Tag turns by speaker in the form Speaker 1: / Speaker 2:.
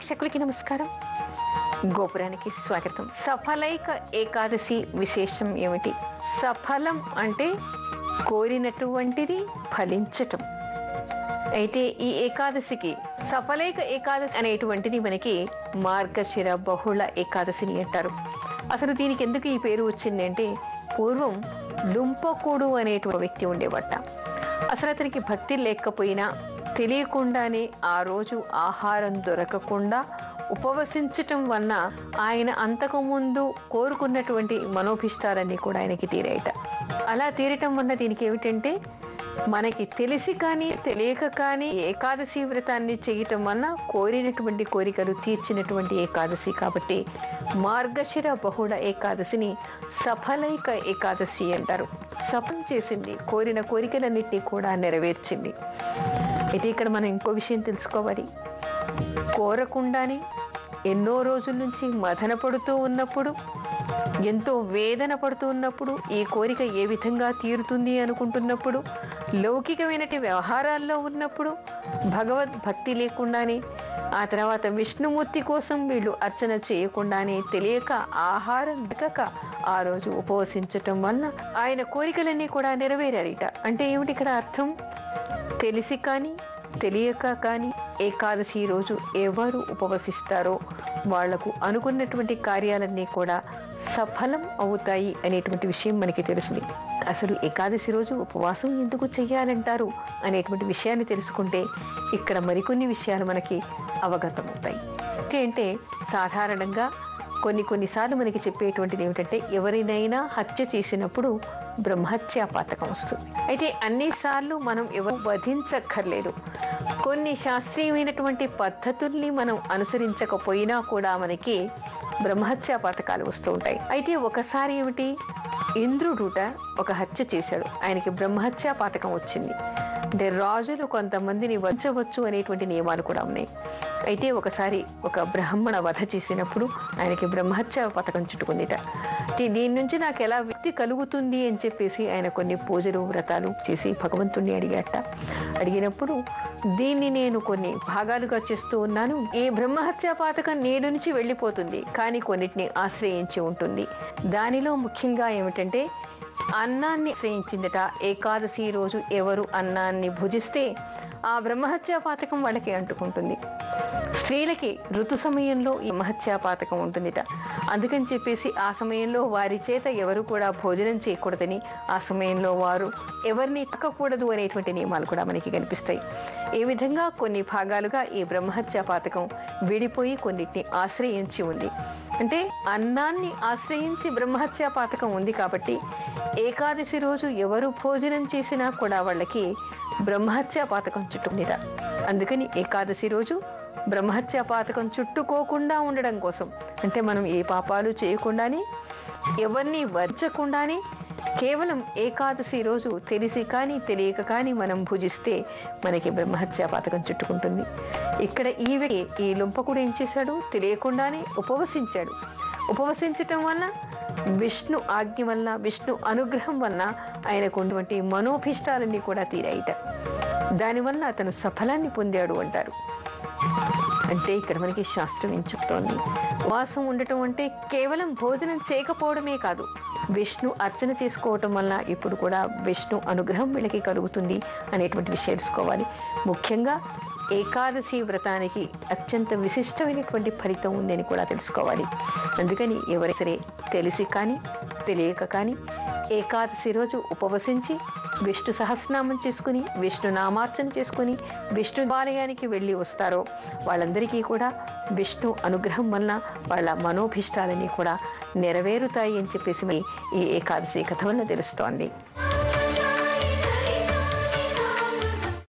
Speaker 1: ప్రేక్షకులకి నమస్కారం. గోపురానికి స్వాగతం. సఫలైక ఏకాదశి విశేషం ఏమిటి? సఫలం అంటే కోరినటువంటిది ఫలించటం. అయితే ఈ ఏకాదశికి సఫలైక ఏకాదశి అనేటువంటిది మనకి మార్గశిర బహుళ ఏకాదశిని అంటారు. అసలు దీనికి ఎందుకు ఈ పేరు వచ్చింది అంటే, పూర్వం లుంపకుడు అనేటువంటి వ్యక్తి ఉండేవట. అసలు అతనికి భక్తి లేకపోయినా తెలియకుండానే ఆ రోజు ఆహారం దొరకకుండా ఉపవసించటం వలన ఆయన అంతకుముందు కోరుకున్నటువంటి మనోభిష్టాలన్నీ కూడా ఆయనకి తీరాయట. అలా తీరటం వల్ల దీనికి ఏమిటంటే, మనకి తెలిసి కానీ తెలియక కానీ ఏకాదశి వ్రతాన్ని చేయటం వలన కోరినటువంటి కోరికలు తీర్చినటువంటి ఏకాదశి కాబట్టి మార్గశిర బహుళ ఏకాదశిని సఫలైక ఏకాదశి అంటారు. సఫలం చేసింది, కోరిన కోరికలన్నింటినీ కూడా నెరవేర్చింది. అయితే ఇక్కడ మనం ఇంకో విషయం తెలుసుకోవాలి. కోరకుండానే ఎన్నో రోజుల నుంచి మదన పడుతూ ఉన్నప్పుడు, ఎంతో వేదన పడుతూ ఉన్నప్పుడు, ఈ కోరిక ఏ విధంగా తీరుతుంది అనుకుంటున్నప్పుడు, లౌకికమైనటి వ్యవహారాల్లో ఉన్నప్పుడు, భగవద్భక్తి లేకుండానే, ఆ తర్వాత విష్ణుమూర్తి కోసం వీళ్ళు అర్చన చేయకుండానే, తెలియక ఆహారం దక్కక ఆ రోజు ఉపవసించటం వలన ఆయన కోరికలన్నీ కూడా నెరవేరారిట. అంటే ఏమిటి ఇక్కడ అర్థం? తెలిసి కానీ తెలియక కానీ ఏకాదశి రోజు ఎవరు ఉపవసిస్తారో వాళ్లకు అనుకున్నటువంటి కార్యాలన్నీ కూడా సఫలం అవుతాయి అనేటువంటి విషయం మనకి తెలుస్తుంది. అసలు ఏకాదశి రోజు ఉపవాసం ఎందుకు చెయ్యాలంటారు అనేటువంటి విషయాన్ని తెలుసుకుంటే ఇక్కడ మరికొన్ని విషయాలు మనకి అవగతమవుతాయి. అంటే సాధారణంగా కొన్నిసార్లు మనకి చెప్పేటువంటిది ఏమిటంటే, ఎవరినైనా హత్య చేసినప్పుడు బ్రహ్మహత్యా పాతకం వస్తుంది. అయితే అన్నిసార్లు మనం ఎవరు వధించక్కర్లేదు. కొన్ని శాస్త్రీయమైనటువంటి పద్ధతుల్ని మనం అనుసరించకపోయినా కూడా మనకి బ్రహ్మహత్యా పాతకాలు వస్తూ ఉంటాయి. అయితే ఒకసారి ఏమిటి, ఇంద్రుడుట ఒక హత్య చేశాడు, ఆయనకి బ్రహ్మహత్యా పాతకం వచ్చింది. అంటే రాజులు కొంతమందిని వంచవచ్చు అనేటువంటి నియమాలు కూడా ఉన్నాయి. అయితే ఒకసారి ఒక బ్రాహ్మణ వధ చేసినప్పుడు ఆయనకి బ్రహ్మహత్య పథకం చుట్టుకుందిట. దీని నుంచి నాకు ఎలా విముక్తి కలుగుతుంది అని చెప్పేసి ఆయన కొన్ని పూజలు వ్రతాలు చేసి భగవంతుణ్ణి అడిగినప్పుడు, దీన్ని నేను కొన్ని భాగాలుగా చేస్తూ ఉన్నాను. ఈ బ్రహ్మహత్య పాతకం నేడు నుంచి వెళ్ళిపోతుంది, కానీ కొన్నిటిని ఆశ్రయించి ఉంటుంది. దానిలో ముఖ్యంగా ఏమిటంటే, అన్నాన్ని ఆశ్రయించిందట. ఏకాదశి రోజు ఎవరు అన్నాన్ని భుజిస్తే ఆ బ్రహ్మహత్యా పాతకం వాళ్ళకి అంటుకుంటుంది. స్త్రీలకి ఋతు సమయంలో ఈ బ్రహ్మహత్యా పాతకం ఉంటుందిట. అందుకని చెప్పేసి ఆ సమయంలో వారి చేత ఎవరు కూడా భోజనం చేయకూడదని, ఆ సమయంలో వారు ఎవరిని తాకకూడదు అనేటువంటి నియమాలు కూడా మనకి కనిపిస్తాయి. ఈ విధంగా కొన్ని భాగాలుగా ఈ బ్రహ్మహత్యా పాతకం విడిపోయి కొన్నిటిని ఆశ్రయించి ఉంది. అంటే అన్నాన్ని ఆశ్రయించి బ్రహ్మహత్యా పాతకం ఉంది కాబట్టి ఏకాదశి రోజు ఎవరు భోజనం చేసినా కూడా వాళ్ళకి బ్రహ్మహత్యా పాతకం చుట్టుకుందిట. అందుకని ఏకాదశి రోజు బ్రహ్మహత్యా పాతకం చుట్టుకోకుండా ఉండడం కోసం, అంటే మనం ఏ పాపాలు చేయకుండానే, ఎవరిని వర్చకుండానే, కేవలం ఏకాదశి రోజు తెలిసి కానీ తెలియక కానీ మనం భుజిస్తే మనకి బ్రహ్మహత్యా పాతకం చుట్టుకుంటుంది. ఇక్కడ ఈ లుంపకుడు ఏం చేశాడు? తెలియకుండానే ఉపవసించాడు. ఉపవసించటం వల్ల విష్ణు ఆజ్ఞ వలన, విష్ణు అనుగ్రహం వలన ఆయనకు ఉన్నటువంటి మనోభిష్టాలన్నీ కూడా తీరాయిట. దానివల్ల అతను సఫలాన్ని పొందాడు అంటారు. అంటే ఇక్కడ మనకి శాస్త్రం ఏం చెప్తోంది? ఉపవాసం ఉండటం అంటే కేవలం భోజనం చేయకపోవడమే కాదు, విష్ణు అర్చన చేసుకోవటం వల్ల ఇప్పుడు కూడా విష్ణు అనుగ్రహం వీళ్ళకి కలుగుతుంది అనేటువంటి విషయం తెలుసుకోవాలి. ముఖ్యంగా ఏకాదశి వ్రతానికి అత్యంత విశిష్టమైనటువంటి ఫలితం ఉందని కూడా తెలుసుకోవాలి. అందుకని ఎవరైనా సరే తెలిసి కానీ తెలియక కానీ ఏకాదశి రోజు ఉపవసించి విష్ణు సహస్రనామం చేసుకుని, విష్ణు నామార్చన చేసుకుని, విష్ణు ఆలయానికి వెళ్ళి వస్తారో వాళ్ళందరికీ కూడా విష్ణు అనుగ్రహం వలన వాళ్ళ మనోభిష్టాలన్నీ కూడా నెరవేరుతాయి అని చెప్పేసి ఈ ఏకాదశి కథ వల్ల తెలుస్తోంది.